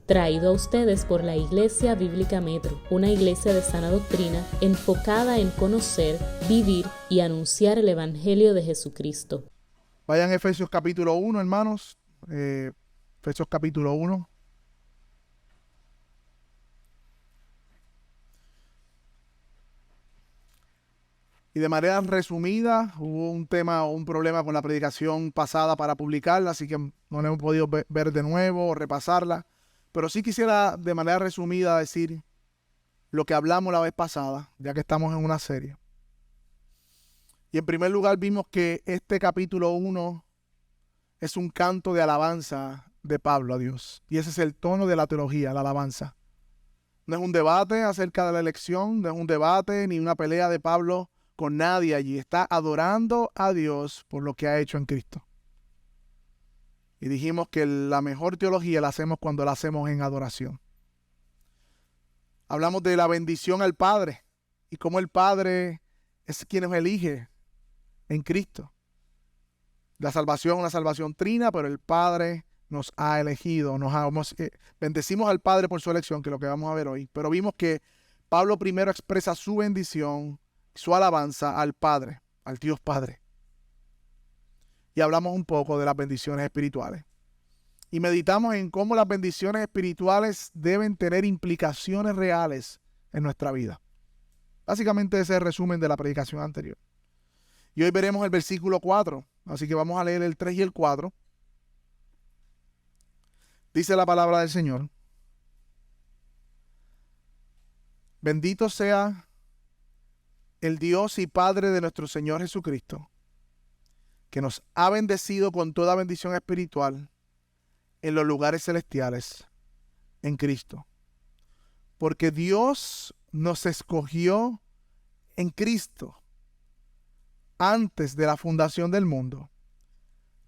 Traído a ustedes por la Iglesia Bíblica Metro, una iglesia de sana doctrina enfocada en conocer, vivir y anunciar el Evangelio de Jesucristo. Vayan a Efesios capítulo 1, hermanos. Efesios capítulo 1. Y de manera resumida, hubo un problema con la predicación pasada para publicarla, así que no la hemos podido ver de nuevo o repasarla. Pero sí quisiera de manera resumida decir lo que hablamos la vez pasada, ya que estamos en una serie. Y en primer lugar vimos que este capítulo 1 es un canto de alabanza de Pablo a Dios. Y ese es el tono de la teología, la alabanza. No es un debate acerca de la elección, no es un debate ni una pelea de Pablo con nadie allí. Está adorando a Dios por lo que ha hecho en Cristo. Y dijimos que la mejor teología la hacemos cuando la hacemos en adoración. Hablamos de la bendición al Padre y cómo el Padre es quien nos elige en Cristo. La salvación es una salvación trina, pero el Padre nos ha elegido. Bendecimos al Padre por su elección, que es lo que vamos a ver hoy. Pero vimos que Pablo primero expresa su bendición, su alabanza al Padre, al Dios Padre. Y hablamos un poco de las bendiciones espirituales. Y meditamos en cómo las bendiciones espirituales deben tener implicaciones reales en nuestra vida. Básicamente ese es el resumen de la predicación anterior. Y hoy veremos el versículo 4. Así que vamos a leer el 3 y el 4. Dice la palabra del Señor. Bendito sea el Dios y Padre de nuestro Señor Jesucristo, que nos ha bendecido con toda bendición espiritual en los lugares celestiales en Cristo. Porque Dios nos escogió en Cristo antes de la fundación del mundo,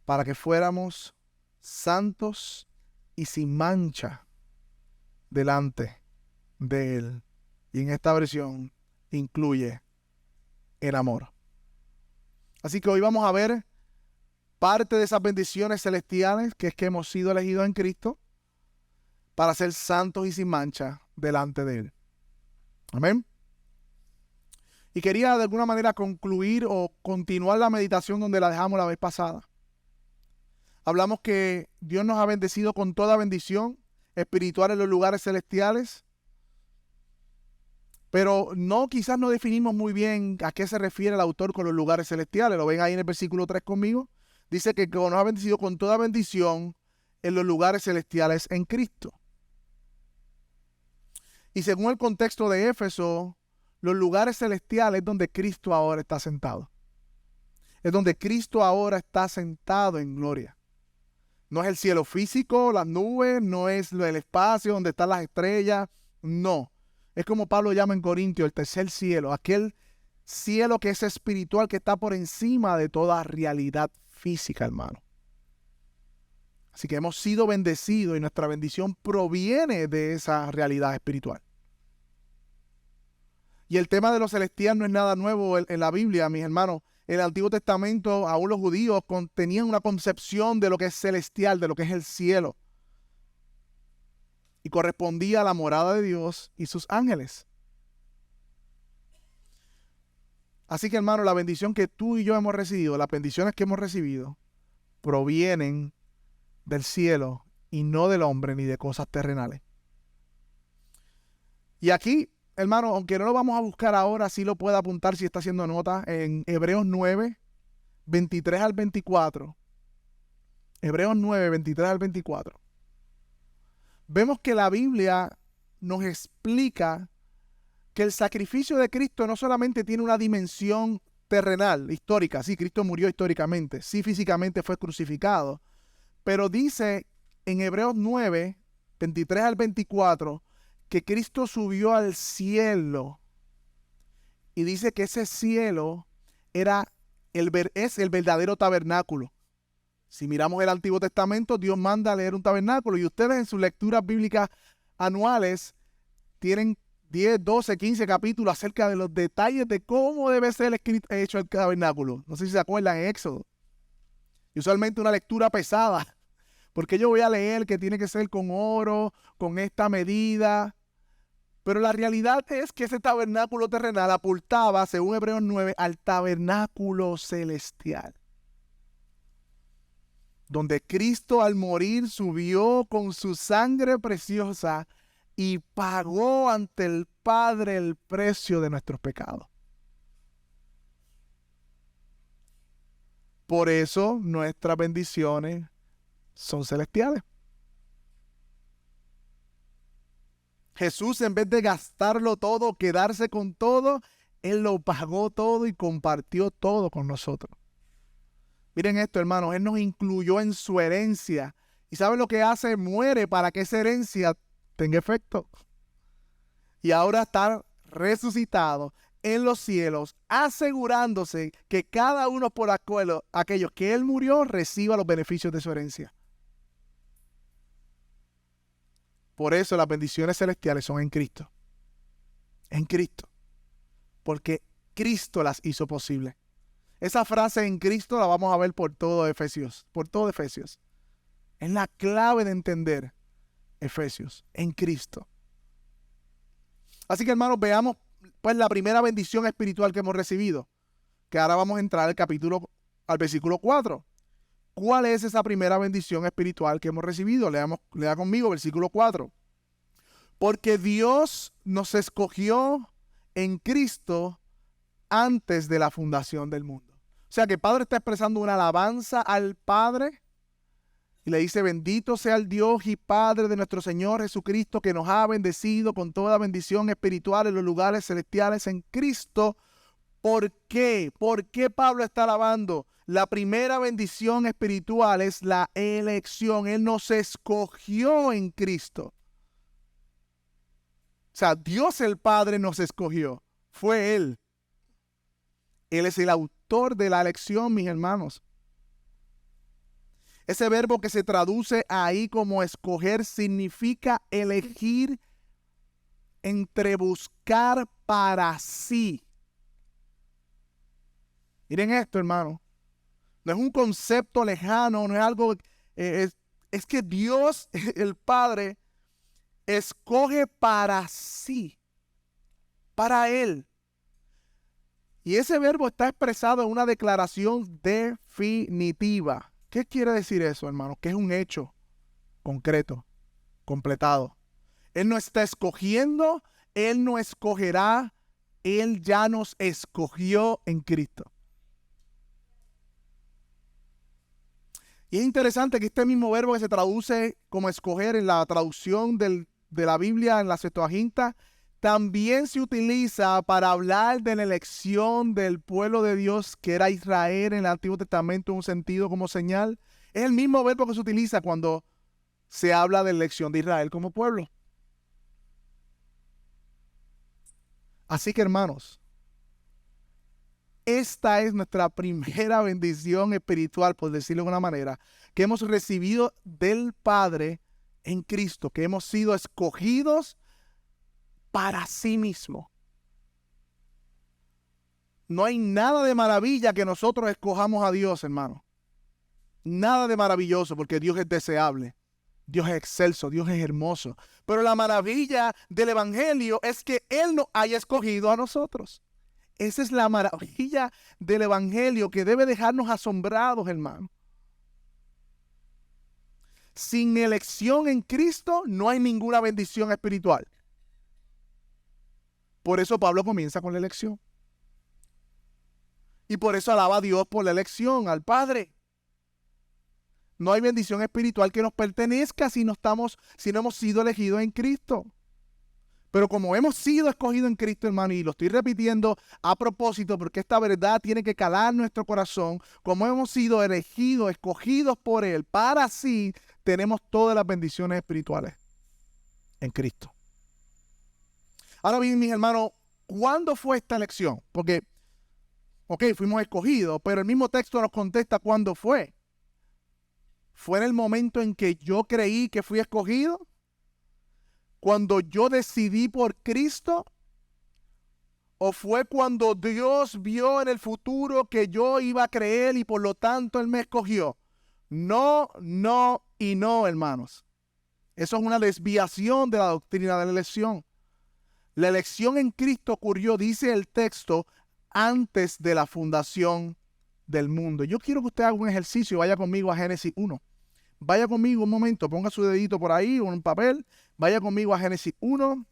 para que fuéramos santos y sin mancha delante de Él. Y en esta versión incluye el amor. Así que hoy vamos a ver parte de esas bendiciones celestiales, que es que hemos sido elegidos en Cristo para ser santos y sin mancha delante de Él. Amén. Y quería de alguna manera concluir o continuar la meditación donde la dejamos la vez pasada. Hablamos que Dios nos ha bendecido con toda bendición espiritual en los lugares celestiales. Pero quizás no definimos muy bien a qué se refiere el autor con los lugares celestiales. Lo ven ahí en el versículo 3 conmigo. Dice que nos ha bendecido con toda bendición en los lugares celestiales en Cristo. Y según el contexto de Éfeso, los lugares celestiales es donde Cristo ahora está sentado. Es donde Cristo ahora está sentado en gloria. No es el cielo físico, las nubes, no es el espacio donde están las estrellas, no. Es como Pablo llama en Corintios, el tercer cielo, aquel cielo que es espiritual, que está por encima de toda realidad física, hermano. Así que hemos sido bendecidos y nuestra bendición proviene de esa realidad espiritual. Y el tema de lo celestial no es nada nuevo en la Biblia, mis hermanos. En el Antiguo Testamento, aún los judíos tenían una concepción de lo que es celestial, de lo que es el cielo. Y correspondía a la morada de Dios y sus ángeles. Así que, hermano, la bendición que tú y yo hemos recibido, las bendiciones que hemos recibido, provienen del cielo y no del hombre ni de cosas terrenales. Y aquí, hermano, aunque no lo vamos a buscar ahora, sí lo puede apuntar si está haciendo nota en Hebreos 9, 23 al 24. Hebreos 9, 23 al 24. Vemos que la Biblia nos explica que el sacrificio de Cristo no solamente tiene una dimensión terrenal, histórica. Sí, Cristo murió históricamente. Sí, físicamente fue crucificado. Pero dice en Hebreos 9, 23 al 24, que Cristo subió al cielo. Y dice que ese cielo es el verdadero tabernáculo. Si miramos el Antiguo Testamento, Dios manda a leer un tabernáculo y ustedes en sus lecturas bíblicas anuales tienen 10, 12, 15 capítulos acerca de los detalles de cómo debe ser hecho el tabernáculo. No sé si se acuerdan en Éxodo. Y usualmente una lectura pesada, Porque yo voy a leer que tiene que ser con oro, con esta medida. Pero la realidad es que ese tabernáculo terrenal apuntaba, según Hebreos 9, al tabernáculo celestial, donde Cristo al morir subió con su sangre preciosa y pagó ante el Padre el precio de nuestros pecados. Por eso nuestras bendiciones son celestiales. Jesús, en vez de gastarlo todo, quedarse con todo, Él lo pagó todo y compartió todo con nosotros. Miren esto, hermanos, Él nos incluyó en su herencia. ¿Y saben lo que hace? Muere para que esa herencia tenga efecto. Y ahora está resucitado en los cielos, asegurándose que cada uno por acuerdo, aquellos que Él murió, reciba los beneficios de su herencia. Por eso las bendiciones celestiales son en Cristo. En Cristo. Porque Cristo las hizo posible. Esa frase en Cristo la vamos a ver por todo Efesios. Por todo Efesios. Es la clave de entender Efesios. En Cristo. Así que, hermanos, veamos pues la primera bendición espiritual que hemos recibido. Que ahora vamos a entrar al versículo 4. ¿Cuál es esa primera bendición espiritual que hemos recibido? Lea conmigo versículo 4. Porque Dios nos escogió en Cristo antes de la fundación del mundo. O sea que el Padre está expresando una alabanza al Padre y le dice: bendito sea el Dios y Padre de nuestro Señor Jesucristo, que nos ha bendecido con toda bendición espiritual en los lugares celestiales en Cristo. ¿Por qué? ¿Por qué Pablo está alabando? La primera bendición espiritual es la elección. Él nos escogió en Cristo. O sea, Dios el Padre nos escogió. Fue Él. Él es el autor de la elección, mis hermanos. Ese verbo que se traduce ahí como escoger significa elegir entre buscar para sí. Miren esto, hermano. No es un concepto lejano, no es algo... es que Dios, el Padre, escoge para sí, para Él. Y ese verbo está expresado en una declaración definitiva. ¿Qué quiere decir eso, hermano? Que es un hecho concreto, completado. Él no está escogiendo, Él no escogerá, Él ya nos escogió en Cristo. Y es interesante que este mismo verbo que se traduce como escoger en la traducción de la Biblia en la Septuaginta, también se utiliza para hablar de la elección del pueblo de Dios que era Israel en el Antiguo Testamento en un sentido como señal. Es el mismo verbo que se utiliza cuando se habla de la elección de Israel como pueblo. Así que, hermanos, esta es nuestra primera bendición espiritual, por decirlo de una manera, que hemos recibido del Padre en Cristo, que hemos sido escogidos para sí mismo. No hay nada de maravilla que nosotros escojamos a Dios, hermano. Nada de maravilloso, porque Dios es deseable. Dios es excelso, Dios es hermoso. Pero la maravilla del Evangelio es que Él nos haya escogido a nosotros. Esa es la maravilla del Evangelio que debe dejarnos asombrados, hermano. Sin elección en Cristo no hay ninguna bendición espiritual. Por eso Pablo comienza con la elección. Y por eso alaba a Dios por la elección, al Padre. No hay bendición espiritual que nos pertenezca si no hemos sido elegidos en Cristo. Pero como hemos sido escogidos en Cristo, hermano, y lo estoy repitiendo a propósito porque esta verdad tiene que calar nuestro corazón, como hemos sido elegidos, escogidos por Él, para sí tenemos todas las bendiciones espirituales en Cristo. Ahora bien, mis hermanos, ¿cuándo fue esta elección? Porque, fuimos escogidos, pero el mismo texto nos contesta cuándo fue. ¿Fue en el momento en que yo creí que fui escogido? ¿Cuando yo decidí por Cristo? ¿O fue cuando Dios vio en el futuro que yo iba a creer y por lo tanto Él me escogió? No, no Y no, hermanos. Eso es una desviación de la doctrina de la elección. La elección en Cristo ocurrió, dice el texto, antes de la fundación del mundo. Yo quiero que usted haga un ejercicio y vaya conmigo a Génesis 1. Vaya conmigo un momento, ponga su dedito por ahí o en un papel. Vaya conmigo a Génesis 1.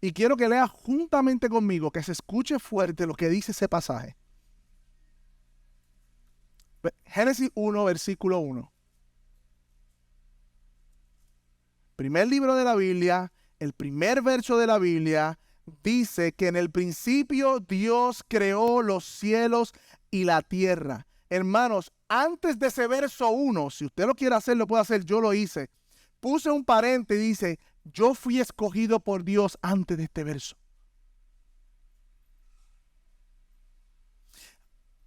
Y quiero que lea juntamente conmigo, que se escuche fuerte lo que dice ese pasaje. Génesis 1, versículo 1. Primer libro de la Biblia, el primer verso de la Biblia, dice que en el principio Dios creó los cielos y la tierra. Hermanos, antes de ese verso 1, si usted lo quiere hacer, lo puede hacer, yo lo hice. Puse un paréntesis y dice, yo fui escogido por Dios antes de este verso.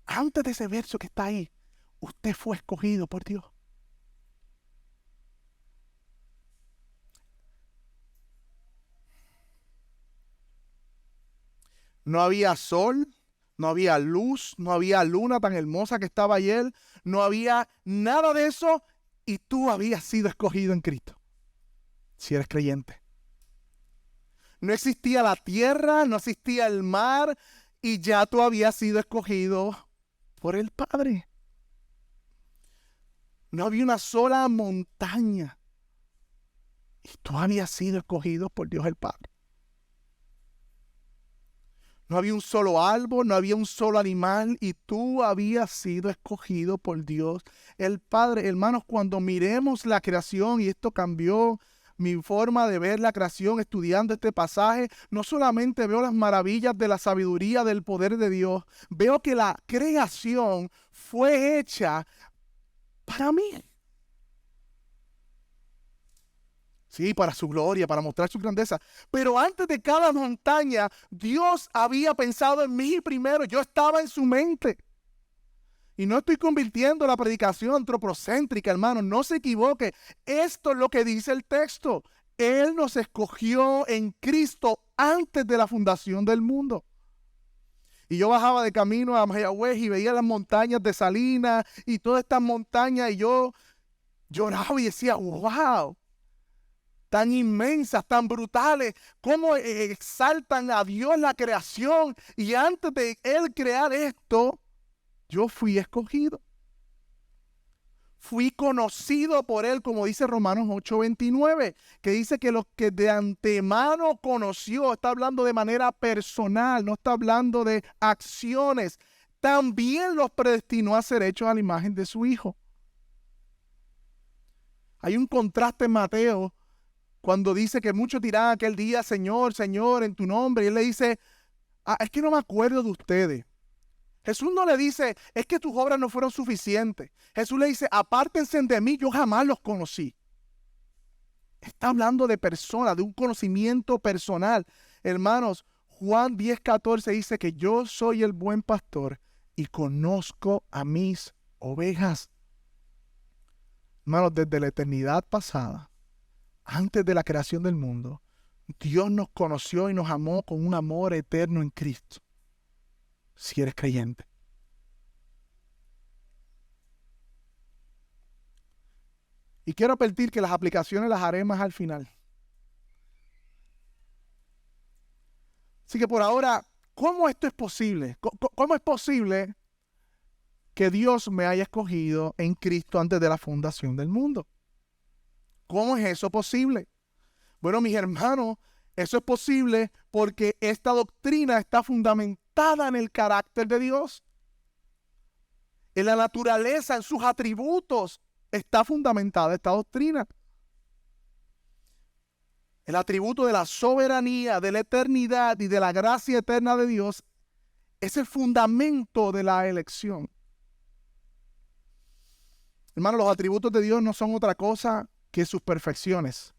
Antes de ese verso que está ahí, usted fue escogido por Dios. No había sol, no había luz, no había luna tan hermosa que estaba ayer, no había nada de eso y tú habías sido escogido en Cristo, si eres creyente. No existía la tierra, no existía el mar y ya tú habías sido escogido por el Padre. No había una sola montaña y tú habías sido escogido por Dios el Padre. No había un solo árbol, no había un solo animal y tú habías sido escogido por Dios el Padre. Hermanos, cuando miremos la creación, y esto cambió mi forma de ver la creación estudiando este pasaje, no solamente veo las maravillas de la sabiduría, del poder de Dios, veo que la creación fue hecha para mí. Sí, para su gloria, para mostrar su grandeza. Pero antes de cada montaña, Dios había pensado en mí primero. Yo estaba en su mente. Y no estoy convirtiendo la predicación antropocéntrica, hermano. No se equivoque. Esto es lo que dice el texto. Él nos escogió en Cristo antes de la fundación del mundo. Y yo bajaba de camino a Mayagüez y veía las montañas de Salinas y todas estas montañas y yo lloraba y decía, wow. Tan inmensas, tan brutales, cómo exaltan a Dios la creación. Y antes de Él crear esto, yo fui escogido. Fui conocido por Él, como dice Romanos 8:29, que dice que los que de antemano conoció, está hablando de manera personal, no está hablando de acciones, también los predestinó a ser hechos a la imagen de su Hijo. Hay un contraste en Mateo, cuando dice que muchos dirán aquel día, Señor, Señor, en tu nombre. Y Él le dice, es que no me acuerdo de ustedes. Jesús no le dice, es que tus obras no fueron suficientes. Jesús le dice, apártense de mí, yo jamás los conocí. Está hablando de personas, de un conocimiento personal. Hermanos, Juan 10:14 dice que yo soy el buen pastor y conozco a mis ovejas. Hermanos, desde la eternidad pasada, antes de la creación del mundo, Dios nos conoció y nos amó con un amor eterno en Cristo. Si eres creyente. Y quiero advertir que las aplicaciones las haré más al final. Así que por ahora, ¿cómo esto es posible? ¿Cómo es posible que Dios me haya escogido en Cristo antes de la fundación del mundo? ¿Cómo es eso posible? Bueno, mis hermanos, eso es posible porque esta doctrina está fundamentada en el carácter de Dios. En la naturaleza, en sus atributos, está fundamentada esta doctrina. El atributo de la soberanía, de la eternidad y de la gracia eterna de Dios es el fundamento de la elección. Hermanos, los atributos de Dios no son otra cosa que sus perfecciones.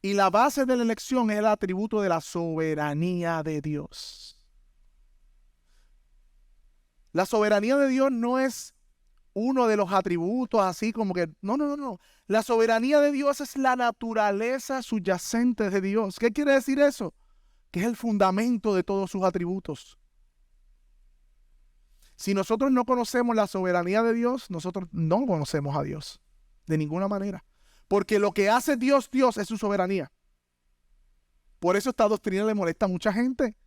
Y la base de la elección es el atributo de la soberanía de Dios. La soberanía de Dios no es uno de los atributos así como que, no. La soberanía de Dios es la naturaleza subyacente de Dios. ¿Qué quiere decir eso? que es el fundamento de todos sus atributos. Si nosotros no conocemos la soberanía de Dios, nosotros no conocemos a Dios de ninguna manera. Porque lo que hace Dios es su soberanía. Por eso esta doctrina le molesta a mucha gente.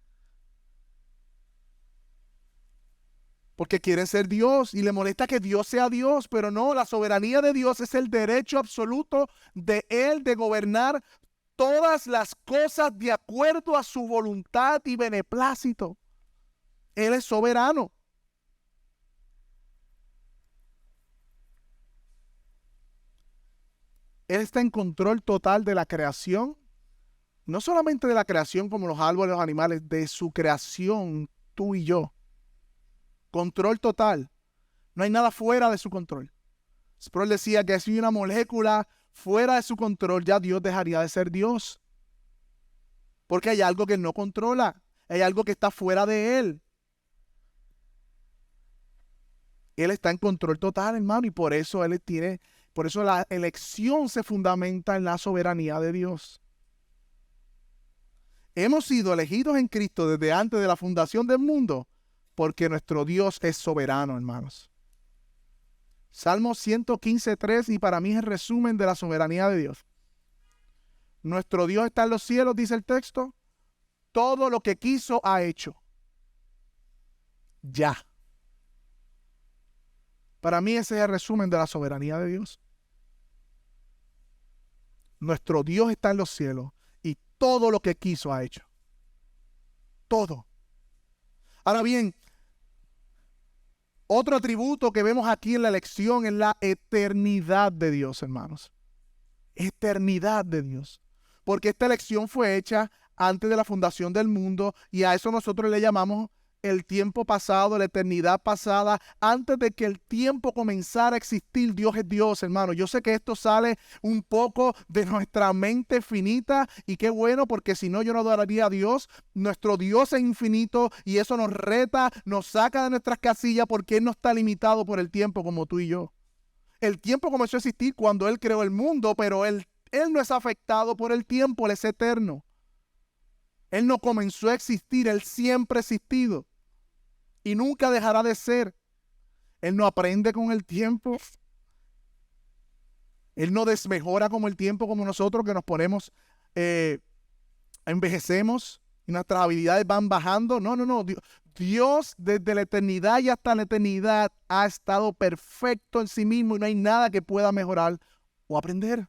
Porque quieren ser Dios y le molesta que Dios sea Dios, pero no, la soberanía de Dios es el derecho absoluto de Él de gobernar todas las cosas de acuerdo a su voluntad y beneplácito. Él es soberano. Él está en control total de la creación, no solamente de la creación como los árboles, los animales, de su creación, tú y yo. Control total. No hay nada fuera de su control. Sproul decía que si hay una molécula fuera de su control, ya Dios dejaría de ser Dios. Porque hay algo que Él no controla. Hay algo que está fuera de Él. Él está en control total, hermano, y por eso por eso la elección se fundamenta en la soberanía de Dios. Hemos sido elegidos en Cristo desde antes de la fundación del mundo porque nuestro Dios es soberano, hermanos. Salmo 115:3, y para mí es el resumen de la soberanía de Dios. Nuestro Dios está en los cielos, dice el texto. Todo lo que quiso ha hecho. Ya. Para mí ese es el resumen de la soberanía de Dios. Nuestro Dios está en los cielos y todo lo que quiso ha hecho. Todo. Ahora bien, otro atributo que vemos aquí en la elección es la eternidad de Dios, hermanos. Eternidad de Dios. Porque esta elección fue hecha antes de la fundación del mundo y a eso nosotros le llamamos el tiempo pasado, la eternidad pasada. Antes de que el tiempo comenzara a existir, Dios es Dios, hermano. Yo sé que esto sale un poco de nuestra mente finita y qué bueno, porque si no yo no adoraría a Dios. Nuestro Dios es infinito y eso nos reta, nos saca de nuestras casillas porque Él no está limitado por el tiempo como tú y yo. El tiempo comenzó a existir cuando Él creó el mundo, pero Él no es afectado por el tiempo, Él es eterno. Él no comenzó a existir, Él siempre ha existido y nunca dejará de ser. Él no aprende con el tiempo. Él no desmejora como el tiempo como nosotros que nos ponemos, envejecemos y nuestras habilidades van bajando. No. Dios desde la eternidad y hasta la eternidad ha estado perfecto en sí mismo y no hay nada que pueda mejorar o aprender.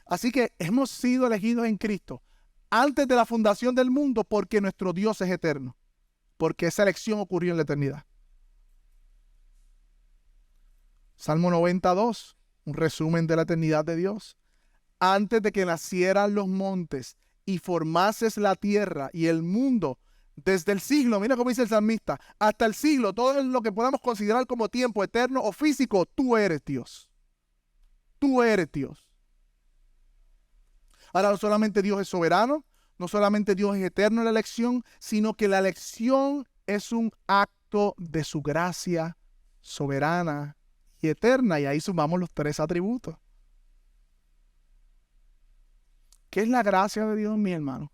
Así que hemos sido elegidos en Cristo antes de la fundación del mundo porque nuestro Dios es eterno. Porque esa elección ocurrió en la eternidad. Salmo 92, un resumen de la eternidad de Dios. Antes de que nacieran los montes y formases la tierra y el mundo, desde el siglo, mira cómo dice el salmista, hasta el siglo, todo lo que podamos considerar como tiempo eterno o físico, tú eres Dios. Tú eres Dios. Ahora, no solamente Dios es soberano, no solamente Dios es eterno en la elección, sino que la elección es un acto de su gracia soberana y eterna. Y ahí sumamos los tres atributos. ¿Qué es la gracia de Dios, mi hermano?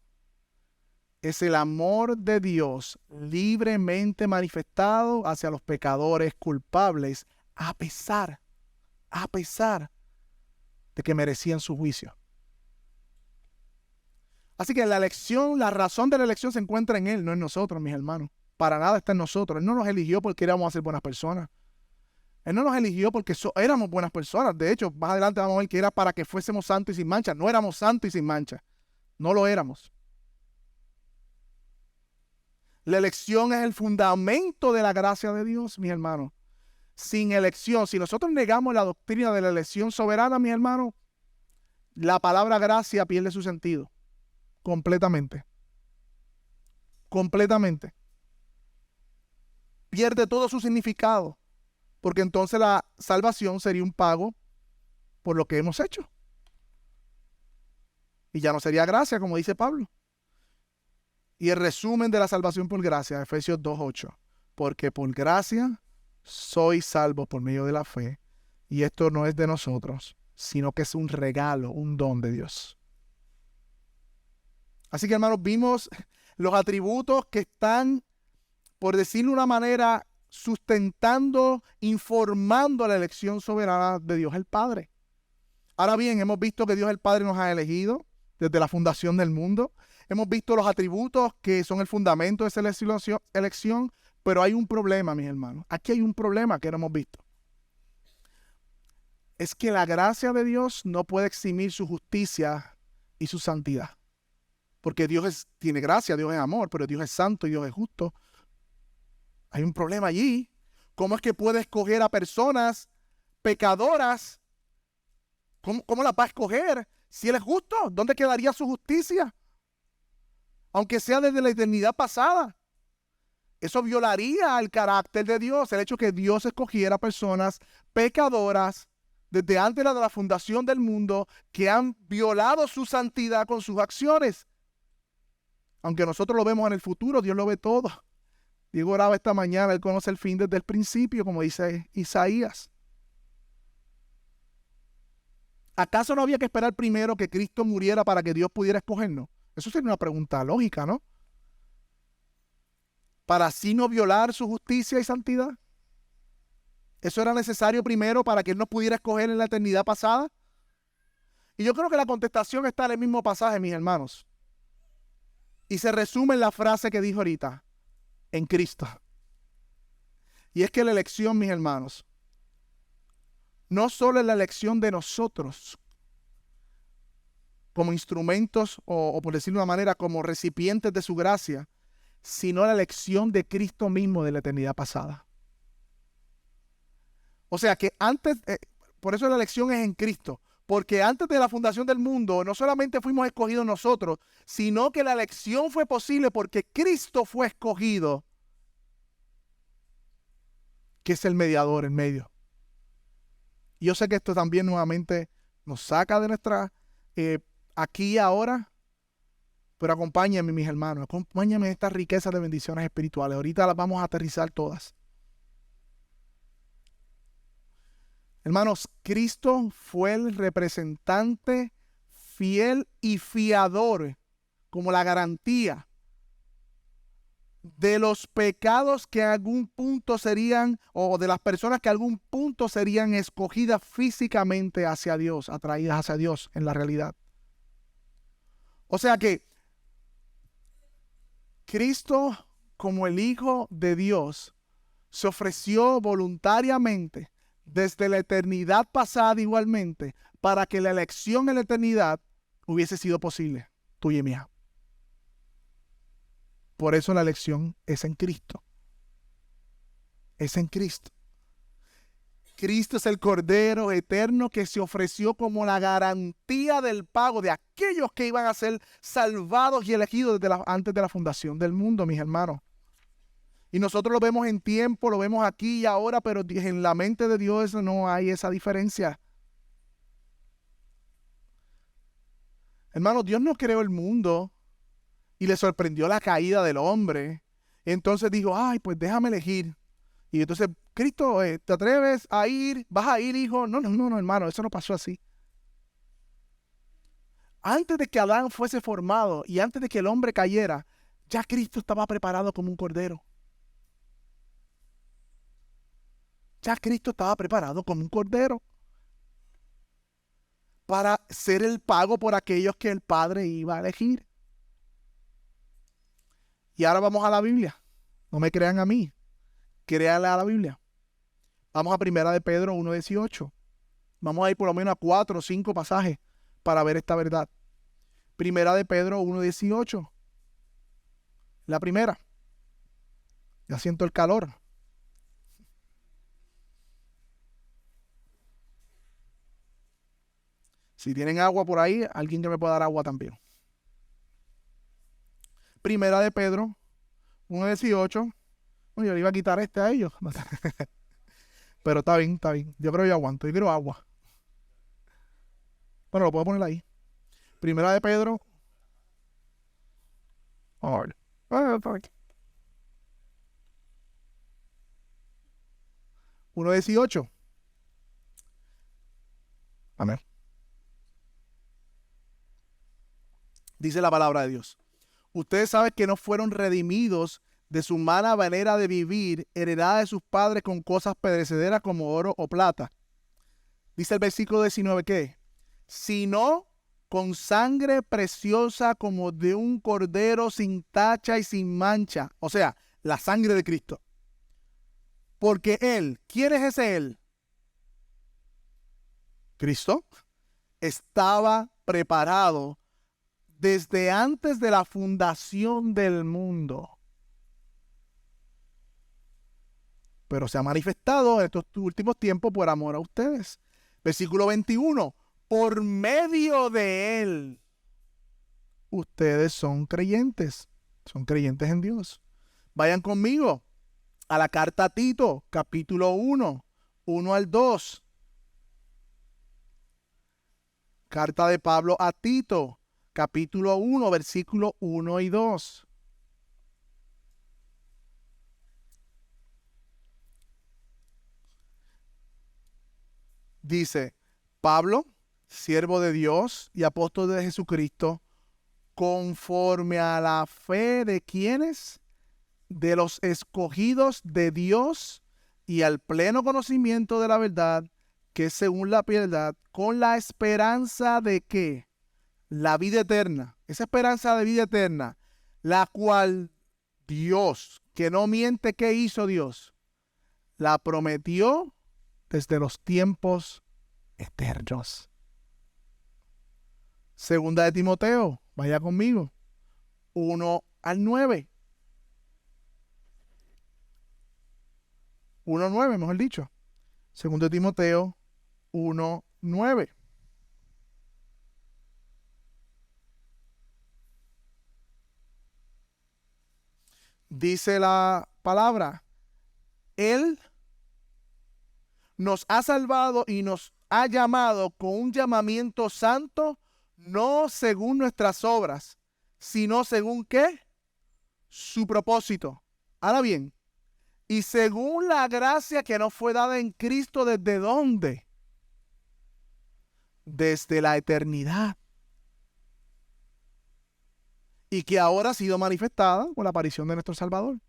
Es el amor de Dios libremente manifestado hacia los pecadores culpables, a pesar de que merecían su juicio. Así que la elección, la razón de la elección se encuentra en Él, no en nosotros, mis hermanos. Para nada está en nosotros. Él no nos eligió porque éramos a ser buenas personas. Él no nos eligió porque éramos buenas personas. De hecho, más adelante vamos a ver que era para que fuésemos santos y sin mancha. No éramos santos y sin mancha. No lo éramos. La elección es el fundamento de la gracia de Dios, mis hermanos. Sin elección, si nosotros negamos la doctrina de la elección soberana, mis hermanos, la palabra gracia pierde su sentido. Completamente. Completamente. Pierde todo su significado. Porque entonces la salvación sería un pago por lo que hemos hecho. Y ya no sería gracia, como dice Pablo. Y el resumen de la salvación por gracia, Efesios 2:8. Porque por gracia sois salvos por medio de la fe. Y esto no es de nosotros, sino que es un regalo, un don de Dios. Así que, hermanos, vimos los atributos que están, por decirlo de una manera, sustentando, informando la elección soberana de Dios el Padre. Ahora bien, hemos visto que Dios el Padre nos ha elegido desde la fundación del mundo. Hemos visto los atributos que son el fundamento de esa elección, pero hay un problema, mis hermanos. Aquí hay un problema que no hemos visto. Es que la gracia de Dios no puede eximir su justicia y su santidad. Porque Dios tiene gracia, Dios es amor, pero Dios es santo y Dios es justo. Hay un problema allí. ¿Cómo es que puede escoger a personas pecadoras? ¿Cómo las va a escoger? Si Él es justo, ¿dónde quedaría su justicia? Aunque sea desde la eternidad pasada. Eso violaría el carácter de Dios, el hecho que Dios escogiera personas pecadoras desde antes de la fundación del mundo que han violado su santidad con sus acciones. Aunque nosotros lo vemos en el futuro, Dios lo ve todo. Diego oraba esta mañana, Él conoce el fin desde el principio, como dice Isaías. ¿Acaso no había que esperar primero que Cristo muriera para que Dios pudiera escogernos? Eso sería una pregunta lógica, ¿no? Para así no violar su justicia y santidad. ¿Eso era necesario primero para que Él nos pudiera escoger en la eternidad pasada? Y yo creo que la contestación está en el mismo pasaje, mis hermanos. Y se resume en la frase que dijo ahorita, en Cristo. Y es que la elección, mis hermanos, no solo es la elección de nosotros como instrumentos o por decirlo de una manera, como recipientes de su gracia, sino la elección de Cristo mismo de la eternidad pasada. O sea que antes, por eso la elección es en Cristo, porque antes de la fundación del mundo no solamente fuimos escogidos nosotros, sino que la elección fue posible porque Cristo fue escogido, que es el mediador en medio. Y yo sé que esto también nuevamente nos saca de nuestra aquí y ahora, pero acompáñenme, mis hermanos, acompáñenme en esta riqueza de bendiciones espirituales. Ahorita las vamos a aterrizar todas. Hermanos, Cristo fue el representante fiel y fiador, como la garantía de los pecados que en algún punto serían, o de las personas que en algún punto serían escogidas físicamente hacia Dios, atraídas hacia Dios en la realidad. O sea que Cristo, como el Hijo de Dios, se ofreció voluntariamente desde la eternidad pasada igualmente para que la elección en la eternidad hubiese sido posible, tuya y mía. Por eso la elección es en Cristo. Es en Cristo. Cristo es el Cordero eterno que se ofreció como la garantía del pago de aquellos que iban a ser salvados y elegidos antes de la fundación del mundo, mis hermanos. Y nosotros lo vemos en tiempo, lo vemos aquí y ahora, pero en la mente de Dios no hay esa diferencia. Hermanos, Dios no creó el mundo y le sorprendió la caída del hombre. Entonces dijo, ay, pues déjame elegir. Y entonces, Cristo, ¿te atreves a ir? ¿Vas a ir, hijo? No, hermano, eso no pasó así. Antes de que Adán fuese formado y antes de que el hombre cayera, ya Cristo estaba preparado como un cordero. Ya Cristo estaba preparado como un cordero para ser el pago por aquellos que el Padre iba a elegir. Y ahora vamos a la Biblia. No me crean a mí. Créanle a la Biblia. Vamos a 1 de Pedro 1:18. Vamos a ir por lo menos a 4 o 5 pasajes para ver esta verdad. 1 de Pedro 1:18. La primera. Ya siento el calor. Si tienen agua por ahí, alguien que me pueda dar agua también. 1 de Pedro 1:18. Yo le iba a quitar a ellos. Pero está bien, está bien. Yo creo que yo aguanto. Yo quiero agua. Bueno, lo puedo poner ahí. 1 de Pedro. 1:18. Amén. Dice la palabra de Dios. Ustedes saben que no fueron redimidos de su mala manera de vivir, heredada de sus padres con cosas perecederas como oro o plata. Dice el versículo 19 que, sino con sangre preciosa como de un cordero sin tacha y sin mancha. O sea, la sangre de Cristo. Porque Él, ¿quién es ese Él? Cristo estaba preparado desde antes de la fundación del mundo. Pero se ha manifestado en estos últimos tiempos por amor a ustedes. Versículo 21. Por medio de Él, ustedes son creyentes en Dios. Vayan conmigo a la carta a Tito, capítulo 1, 1 al 2. Carta de Pablo a Tito, capítulo 1, versículo 1 y 2. Dice, Pablo, siervo de Dios y apóstol de Jesucristo, conforme a la fe de quienes, de los escogidos de Dios y al pleno conocimiento de la verdad, que es según la piedad, con la esperanza de que la vida eterna, esa esperanza de vida eterna, la cual Dios, que no miente, ¿qué hizo Dios? La prometió desde los tiempos eternos. Segunda de Timoteo, vaya conmigo, 1 al 9. 1:9, mejor dicho. Segundo de Timoteo 1:9. Dice la palabra, Él nos ha salvado y nos ha llamado con un llamamiento santo, no según nuestras obras, sino según ¿qué? Su propósito. Ahora bien, y según la gracia que nos fue dada en Cristo, ¿desde dónde? Desde la eternidad. Y que ahora ha sido manifestada con la aparición de nuestro Salvador.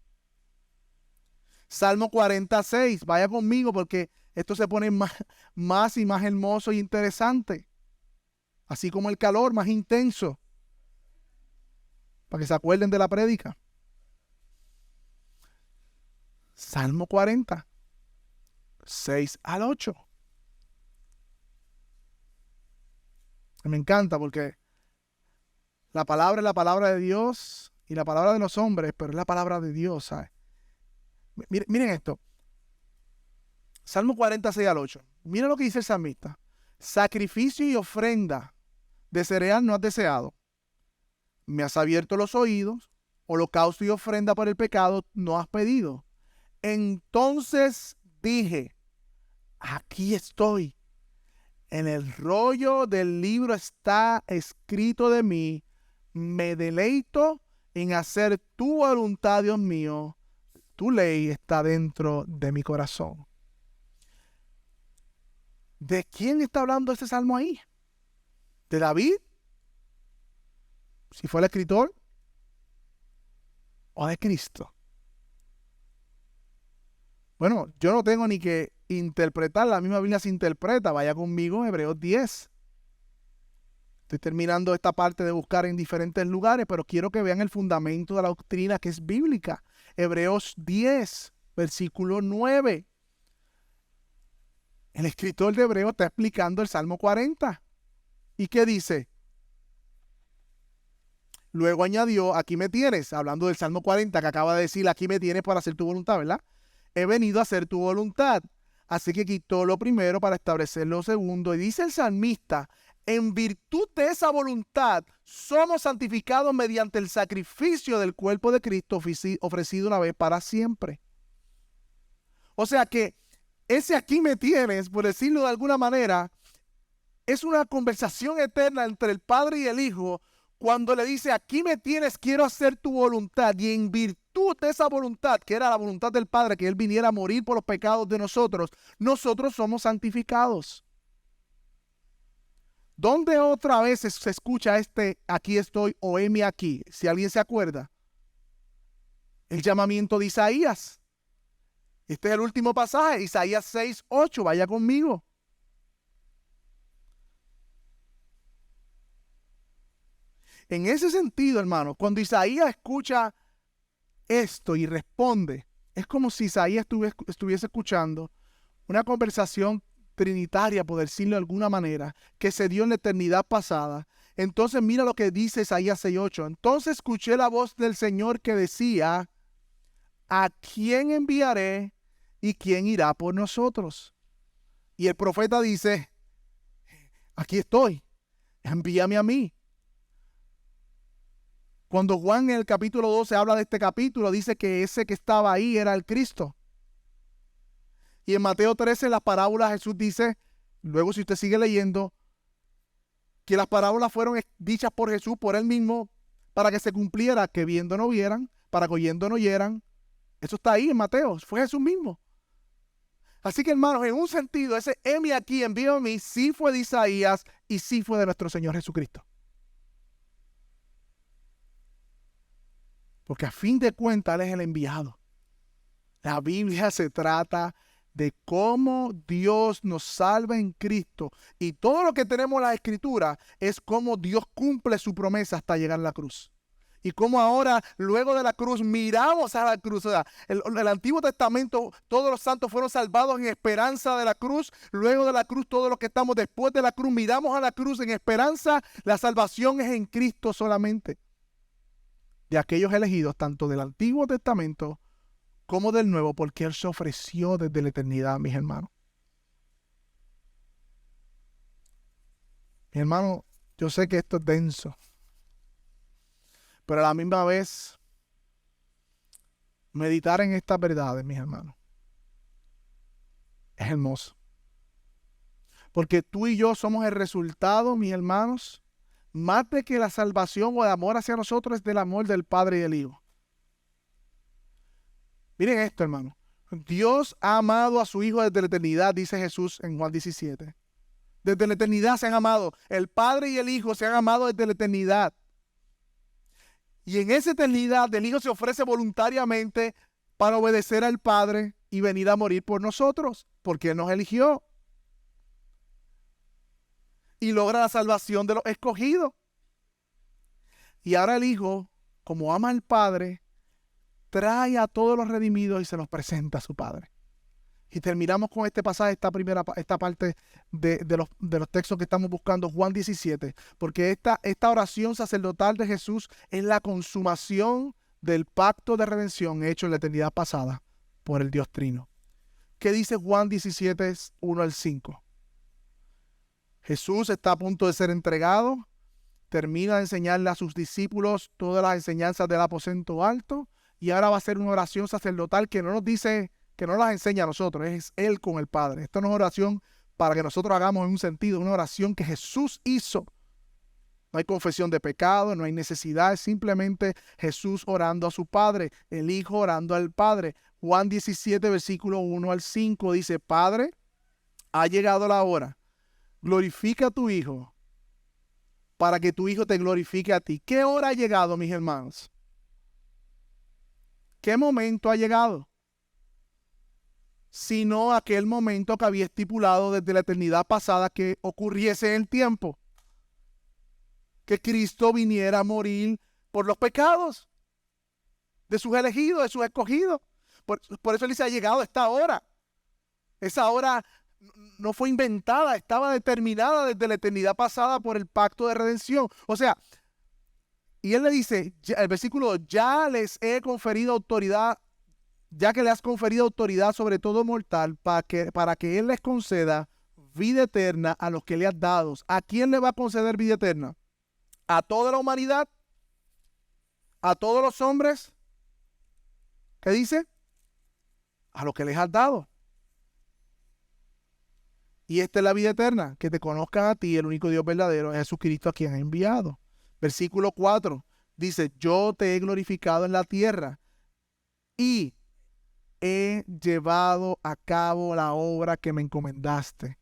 Salmo 46, vaya conmigo porque esto se pone más y más hermoso y interesante. Así como el calor más intenso. Para que se acuerden de la prédica. Salmo 40, 6 al 8. Me encanta porque la palabra es la palabra de Dios y la palabra de los hombres, pero es la palabra de Dios, ¿sabes? Miren esto. Salmo 46 al 8. Miren lo que dice el salmista. Sacrificio y ofrenda de cereal no has deseado. Me has abierto los oídos. Holocausto y ofrenda por el pecado no has pedido. Entonces dije, aquí estoy. En el rollo del libro está escrito de mí. Me deleito en hacer tu voluntad, Dios mío. Tu ley está dentro de mi corazón. ¿De quién está hablando este salmo ahí? ¿De David? Si fue el escritor. ¿O de Cristo? Bueno, yo no tengo ni que interpretar, la misma Biblia se interpreta. Vaya conmigo, Hebreos 10. Estoy terminando esta parte de buscar en diferentes lugares, pero quiero que vean el fundamento de la doctrina que es bíblica. Hebreos 10, versículo 9. El escritor de Hebreos está explicando el Salmo 40. ¿Y qué dice? Luego añadió, aquí me tienes, hablando del Salmo 40 que acaba de decir, aquí me tienes para hacer tu voluntad, ¿verdad? He venido a hacer tu voluntad. Así que quitó lo primero para establecer lo segundo. Y dice el salmista, en virtud de esa voluntad, somos santificados mediante el sacrificio del cuerpo de Cristo ofrecido una vez para siempre. O sea que ese aquí me tienes, por decirlo de alguna manera, es una conversación eterna entre el Padre y el Hijo, cuando le dice, aquí me tienes, quiero hacer tu voluntad. Y en virtud de esa voluntad, que era la voluntad del Padre, que Él viniera a morir por los pecados de nosotros, nosotros somos santificados. ¿Dónde otra vez se escucha aquí estoy o heme aquí? Si alguien se acuerda. El llamamiento de Isaías. Este es el último pasaje, Isaías 6:8. Vaya conmigo. En ese sentido, hermano, cuando Isaías escucha esto y responde, es como si Isaías estuviese escuchando una conversación trinitaria, por decirlo de alguna manera, que se dio en la eternidad pasada. Entonces mira lo que dice Isaías 6:8. Entonces escuché la voz del Señor que decía: ¿a quién enviaré y quién irá por nosotros? Y el profeta dice: aquí estoy, envíame a mí. Cuando Juan en el capítulo 12 habla de este capítulo, dice que ese que estaba ahí era el Cristo. Y en Mateo 13, en las parábolas, Jesús dice, luego si usted sigue leyendo, que las parábolas fueron dichas por Jesús, por él mismo, para que se cumpliera, que viendo no vieran, para que oyendo no oyeran. Eso está ahí en Mateo, fue Jesús mismo. Así que, hermanos, en un sentido, ese heme aquí, envío a mí, sí fue de Isaías y sí fue de nuestro Señor Jesucristo. Porque a fin de cuentas Él es el enviado. La Biblia se trata de cómo Dios nos salva en Cristo. Y todo lo que tenemos en la Escritura es cómo Dios cumple su promesa hasta llegar a la cruz. Y cómo ahora, luego de la cruz, miramos a la cruz. O sea, el Antiguo Testamento, todos los santos fueron salvados en esperanza de la cruz. Luego de la cruz, todos los que estamos después de la cruz, miramos a la cruz en esperanza. La salvación es en Cristo solamente. De aquellos elegidos, tanto del Antiguo Testamento como del Nuevo, porque Él se ofreció desde la eternidad, mis hermanos. Mi hermano, yo sé que esto es denso, pero a la misma vez, meditar en estas verdades, mis hermanos, es hermoso. Porque tú y yo somos el resultado, mis hermanos, más de que la salvación o el amor hacia nosotros, es del amor del Padre y del Hijo. Miren esto, hermano. Dios ha amado a su Hijo desde la eternidad, dice Jesús en Juan 17. Desde la eternidad se han amado. El Padre y el Hijo se han amado desde la eternidad. Y en esa eternidad el Hijo se ofrece voluntariamente para obedecer al Padre y venir a morir por nosotros, porque Él nos eligió. Y logra la salvación de los escogidos. Y ahora el Hijo, como ama al Padre, trae a todos los redimidos y se los presenta a su Padre. Y terminamos con este pasaje, esta parte de los textos que estamos buscando, Juan 17, porque esta oración sacerdotal de Jesús es la consumación del pacto de redención hecho en la eternidad pasada por el Dios Trino. ¿Qué dice Juan 17, 1 al 5? Jesús está a punto de ser entregado, termina de enseñarle a sus discípulos todas las enseñanzas del aposento alto, y ahora va a hacer una oración sacerdotal que no nos dice, que no las enseña a nosotros, es Él con el Padre. Esto no es oración para que nosotros hagamos en un sentido, una oración que Jesús hizo. No hay confesión de pecado, no hay necesidad, es simplemente Jesús orando a su Padre, el Hijo orando al Padre. Juan 17, versículo 1 al 5 dice: Padre, ha llegado la hora, glorifica a tu Hijo, para que tu Hijo te glorifique a ti. ¿Qué hora ha llegado, mis hermanos? ¿Qué momento ha llegado? Sino aquel momento que había estipulado desde la eternidad pasada que ocurriese en el tiempo. Que Cristo viniera a morir por los pecados de sus elegidos, de sus escogidos. Por eso Él dice: ha llegado esta hora. Esa hora no fue inventada, estaba determinada desde la eternidad pasada por el pacto de redención. O sea, y Él le dice, el versículo 2, ya les he conferido autoridad, ya que le has conferido autoridad sobre todo mortal, para que Él les conceda vida eterna a los que le has dado. ¿A quién le va a conceder vida eterna? ¿A toda la humanidad? ¿A todos los hombres? ¿Qué dice? A los que les has dado. Y esta es la vida eterna, que te conozcan a ti, el único Dios verdadero, es Jesucristo, a quien ha enviado. Versículo 4 dice: yo te he glorificado en la tierra y he llevado a cabo la obra que me encomendaste.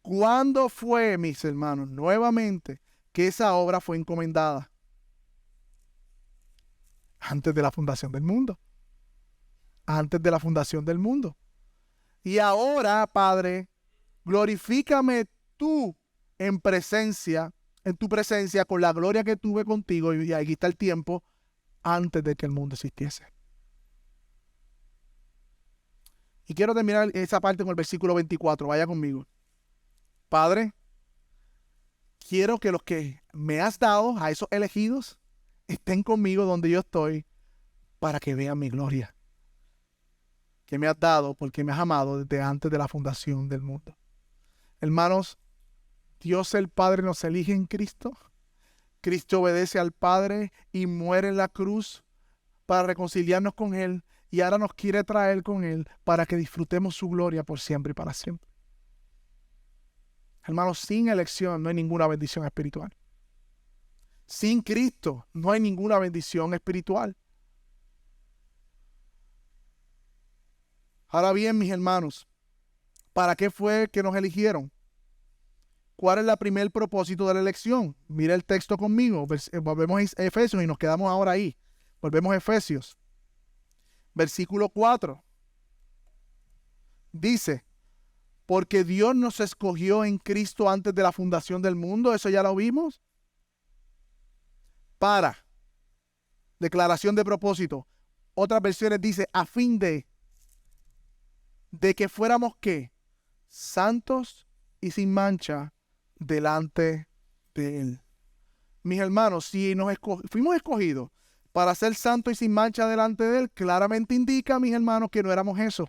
¿Cuándo fue, mis hermanos, nuevamente que esa obra fue encomendada? Antes de la fundación del mundo. Antes de la fundación del mundo. Y ahora, Padre, glorifícame tú en tu presencia, con la gloria que tuve contigo, y aquí está el tiempo, antes de que el mundo existiese. Y quiero terminar esa parte con el versículo 24. Vaya conmigo. Padre, quiero que los que me has dado, a esos elegidos, estén conmigo donde yo estoy, para que vean mi gloria que me has dado, porque me has amado desde antes de la fundación del mundo. Hermanos, Dios el Padre nos elige en Cristo. Cristo obedece al Padre y muere en la cruz para reconciliarnos con Él, y ahora nos quiere traer con Él para que disfrutemos su gloria por siempre y para siempre. Hermanos, sin elección no hay ninguna bendición espiritual. Sin Cristo no hay ninguna bendición espiritual. Ahora bien, mis hermanos, ¿para qué fue que nos eligieron? ¿Cuál es el primer propósito de la elección? Mira el texto conmigo. Volvemos a Efesios y nos quedamos ahora ahí. Volvemos a Efesios. Versículo 4. Dice, porque Dios nos escogió en Cristo antes de la fundación del mundo. Eso ya lo vimos. Para. Declaración de propósito. Otras versiones dice, a fin de que fuéramos, ¿qué? Santos y sin mancha delante de Él. Mis hermanos, si fuimos escogidos para ser santos y sin mancha delante de Él, claramente indica, mis hermanos, que no éramos eso.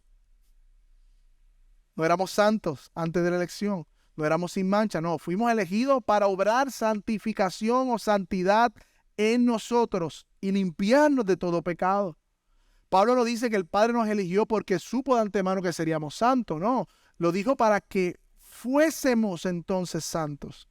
No éramos santos antes de la elección. No éramos sin mancha. No, fuimos elegidos para obrar santificación o santidad en nosotros y limpiarnos de todo pecado. Pablo no dice que el Padre nos eligió porque supo de antemano que seríamos santos. No, lo dijo para que fuésemos entonces santos.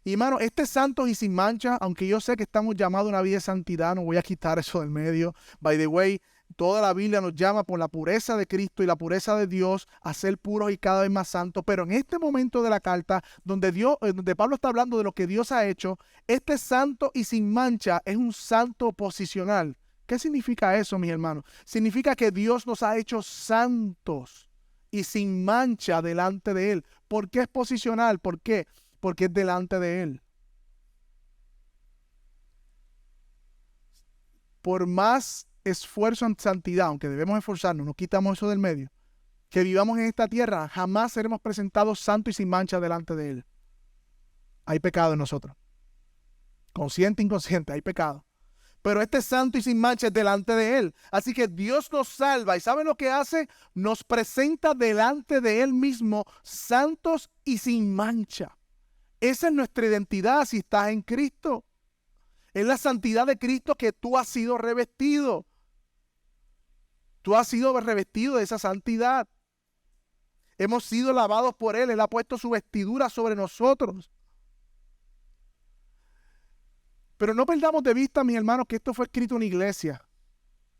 Y hermano, santos y sin mancha, aunque yo sé que estamos llamados a una vida de santidad, no voy a quitar eso del medio. By the way, toda la Biblia nos llama por la pureza de Cristo y la pureza de Dios a ser puros y cada vez más santos. Pero en este momento de la carta, donde Pablo está hablando de lo que Dios ha hecho, este santo y sin mancha es un santo posicional. ¿Qué significa eso, mis hermanos? Significa que Dios nos ha hecho santos y sin mancha delante de Él. ¿Por qué es posicional? ¿Por qué? Porque es delante de Él. Por más esfuerzo en santidad, aunque debemos esforzarnos, no quitamos eso del medio, que vivamos en esta tierra, jamás seremos presentados santos y sin mancha delante de Él. Hay pecado en nosotros. Consciente, inconsciente, hay pecado. Pero santo y sin mancha es delante de Él. Así que Dios nos salva. ¿Y saben lo que hace? Nos presenta delante de Él mismo, santos y sin mancha. Esa es nuestra identidad si estás en Cristo. Es la santidad de Cristo que tú has sido revestido. Tú has sido revestido de esa santidad. Hemos sido lavados por Él. Él ha puesto su vestidura sobre nosotros. Pero no perdamos de vista, mis hermanos, que esto fue escrito en iglesia,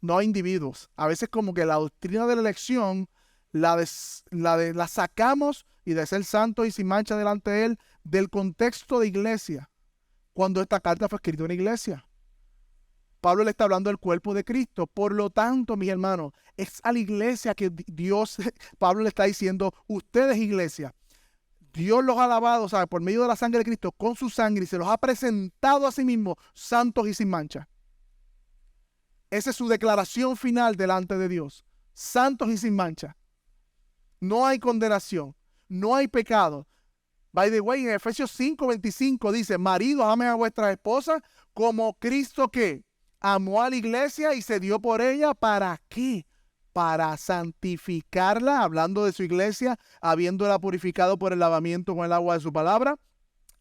no a individuos. A veces como que la doctrina de la elección la sacamos y de ser santos y sin mancha delante de Él del contexto de iglesia, cuando esta carta fue escrita en iglesia. Pablo le está hablando del cuerpo de Cristo. Por lo tanto, mis hermanos, es a la iglesia que Pablo le está diciendo, ustedes iglesia, Dios los ha lavado, ¿sabe? Por medio de la sangre de Cristo, con su sangre, y se los ha presentado a sí mismo santos y sin mancha. Esa es su declaración final delante de Dios. Santos y sin mancha. No hay condenación. No hay pecado. By the way, en Efesios 5:25 dice, maridos, amen a vuestras esposas como Cristo que amó a la iglesia y se dio por ella. ¿Para qué? Para santificarla, hablando de su iglesia, habiéndola purificado por el lavamiento con el agua de su palabra,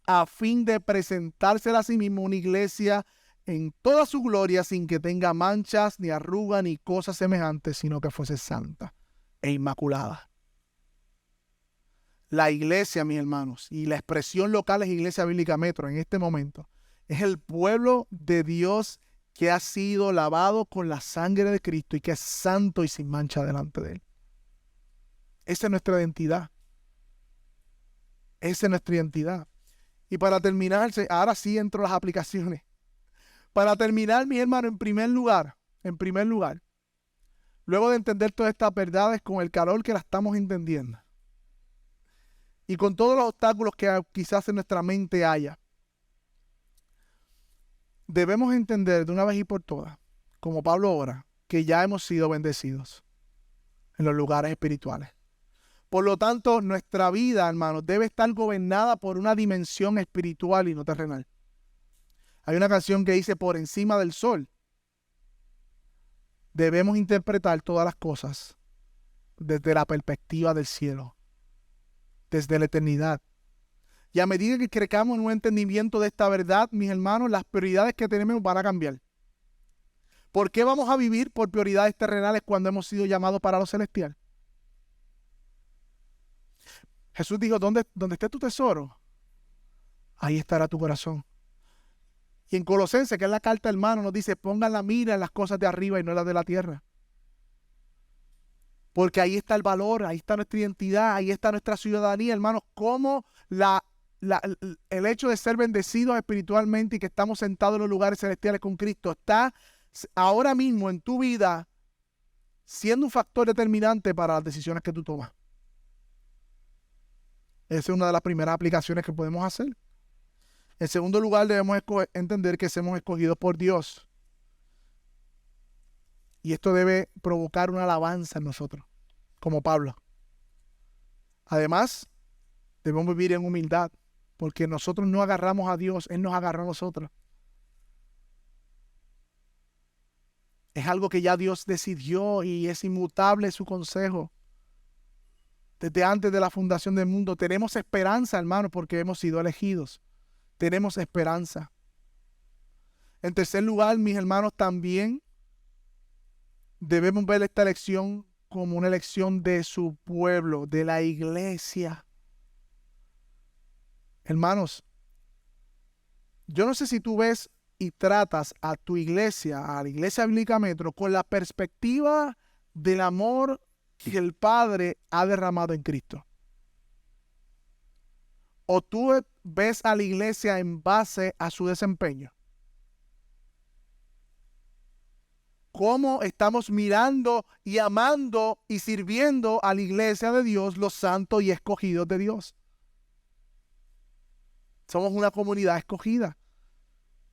a fin de presentársela a sí mismo una iglesia en toda su gloria, sin que tenga manchas, ni arruga, ni cosas semejantes, sino que fuese santa e inmaculada. La iglesia, mis hermanos, y la expresión local es Iglesia Bíblica Metro en este momento, es el pueblo de Dios que ha sido lavado con la sangre de Cristo y que es santo y sin mancha delante de Él. Esa es nuestra identidad. Esa es nuestra identidad. Y para terminar, ahora sí entro a las aplicaciones. Para terminar, mi hermano, en primer lugar, luego de entender todas estas verdades con el calor que las estamos entendiendo y con todos los obstáculos que quizás en nuestra mente haya, debemos entender de una vez y por todas, como Pablo ora, que ya hemos sido bendecidos en los lugares espirituales. Por lo tanto, nuestra vida, hermanos, debe estar gobernada por una dimensión espiritual y no terrenal. Hay una canción que dice por encima del sol. Debemos interpretar todas las cosas desde la perspectiva del cielo, desde la eternidad. Y a medida que crezcamos en un entendimiento de esta verdad, mis hermanos, las prioridades que tenemos van a cambiar. ¿Por qué vamos a vivir por prioridades terrenales cuando hemos sido llamados para lo celestial? Jesús dijo, donde esté tu tesoro, ahí estará tu corazón. Y en Colosenses, que es la carta hermano, nos dice, pongan la mira en las cosas de arriba y no en las de la tierra. Porque ahí está el valor, ahí está nuestra identidad, ahí está nuestra ciudadanía, hermanos. Cómo el hecho de ser bendecidos espiritualmente y que estamos sentados en los lugares celestiales con Cristo está ahora mismo en tu vida siendo un factor determinante para las decisiones que tú tomas. Esa es una de las primeras aplicaciones que podemos hacer. En segundo lugar, debemos entender que somos escogidos por Dios. Y esto debe provocar una alabanza en nosotros, como Pablo. Además, debemos vivir en humildad, porque nosotros no agarramos a Dios, Él nos agarró a nosotros. Es algo que ya Dios decidió y es inmutable su consejo. Desde antes de la fundación del mundo tenemos esperanza, hermanos, porque hemos sido elegidos. Tenemos esperanza. En tercer lugar, mis hermanos, también debemos ver esta elección como una elección de su pueblo, de la iglesia. Hermanos, yo no sé si tú ves y tratas a tu iglesia, a la iglesia bíblica Metro, con la perspectiva del amor que el Padre ha derramado en Cristo. O tú ves a la iglesia en base a su desempeño. ¿Cómo estamos mirando y amando y sirviendo a la iglesia de Dios, los santos y escogidos de Dios? Somos una comunidad escogida.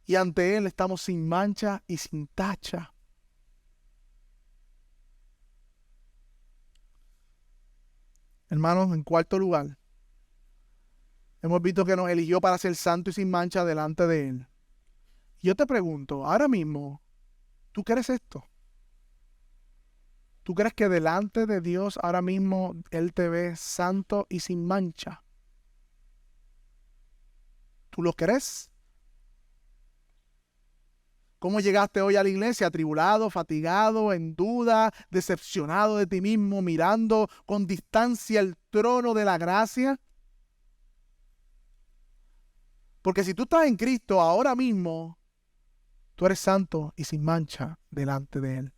Y ante Él estamos sin mancha y sin tacha. Hermanos, en cuarto lugar, hemos visto que nos eligió para ser santo y sin mancha delante de Él. Yo te pregunto, ahora mismo, ¿tú crees esto? ¿Tú crees que delante de Dios ahora mismo Él te ve santo y sin mancha? ¿Tú lo crees? ¿Cómo llegaste hoy a la iglesia? Atribulado, fatigado, en duda, decepcionado de ti mismo, mirando con distancia el trono de la gracia. Porque si tú estás en Cristo ahora mismo, tú eres santo y sin mancha delante de Él.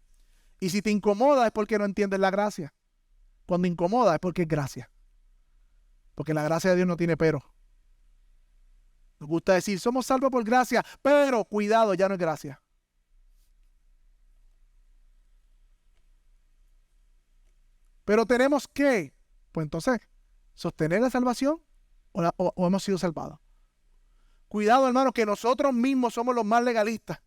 Y si te incomoda es porque no entiendes la gracia. Cuando incomoda es porque es gracia. Porque la gracia de Dios no tiene pero. Nos gusta decir, somos salvos por gracia, pero cuidado, ya no es gracia. Pero tenemos que, pues entonces, sostener la salvación o hemos sido salvados. Cuidado, hermano, que nosotros mismos somos los más legalistas.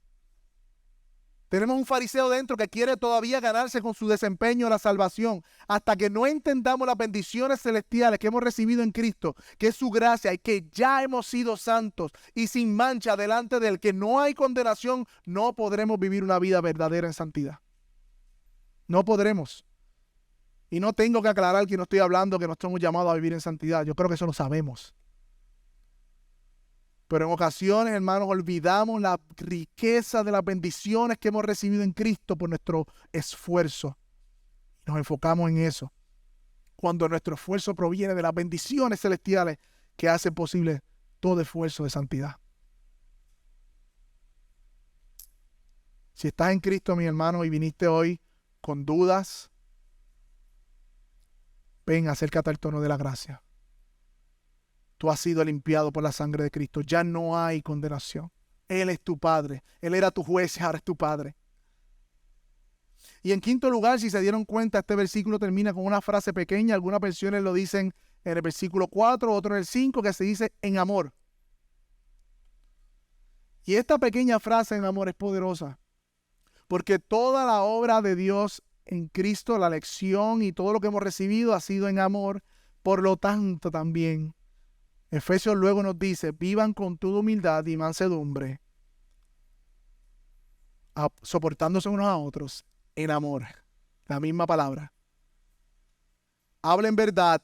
Tenemos un fariseo dentro que quiere todavía ganarse con su desempeño la salvación. Hasta que no entendamos las bendiciones celestiales que hemos recibido en Cristo, que es su gracia y que ya hemos sido santos y sin mancha delante de Él, que no hay condenación, no podremos vivir una vida verdadera en santidad. No podremos. Y no tengo que aclarar que no estoy hablando que no estamos llamados a vivir en santidad. Yo creo que eso lo sabemos. Pero en ocasiones, hermanos, olvidamos la riqueza de las bendiciones que hemos recibido en Cristo por nuestro esfuerzo. Nos enfocamos en eso. Cuando nuestro esfuerzo proviene de las bendiciones celestiales que hacen posible todo esfuerzo de santidad. Si estás en Cristo, mi hermano, y viniste hoy con dudas, ven, acércate al trono de la gracia. Tú has sido limpiado por la sangre de Cristo. Ya no hay condenación. Él es tu Padre. Él era tu juez, ahora es tu Padre. Y en quinto lugar, si se dieron cuenta, este versículo termina con una frase pequeña. Algunas versiones lo dicen en el versículo 4, otro en el 5, que se dice en amor. Y esta pequeña frase en amor es poderosa, porque toda la obra de Dios en Cristo, la lección y todo lo que hemos recibido ha sido en amor. Por lo tanto, también Efesios luego nos dice, vivan con toda humildad y mansedumbre, soportándose unos a otros en amor. La misma palabra. Hablen verdad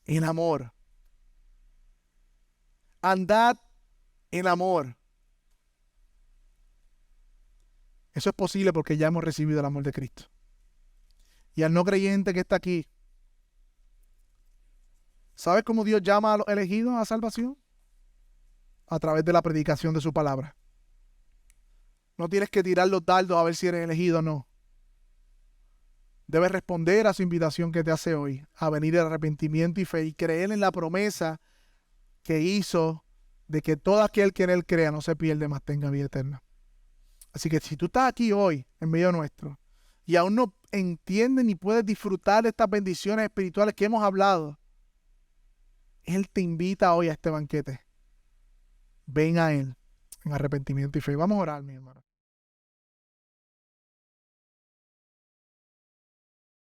en amor. Andad en amor. Eso es posible porque ya hemos recibido el amor de Cristo. Y al no creyente que está aquí, ¿sabes cómo Dios llama a los elegidos a salvación? A través de la predicación de su palabra. No tienes que tirar los dardos a ver si eres elegido o no. Debes responder a su invitación que te hace hoy, a venir al arrepentimiento y fe y creer en la promesa que hizo de que todo aquel que en él crea no se pierde, mas tenga vida eterna. Así que si tú estás aquí hoy, en medio nuestro, y aún no entiendes ni puedes disfrutar de estas bendiciones espirituales que hemos hablado, Él te invita hoy a este banquete. Ven a Él en arrepentimiento y fe. Vamos a orar, mi hermano.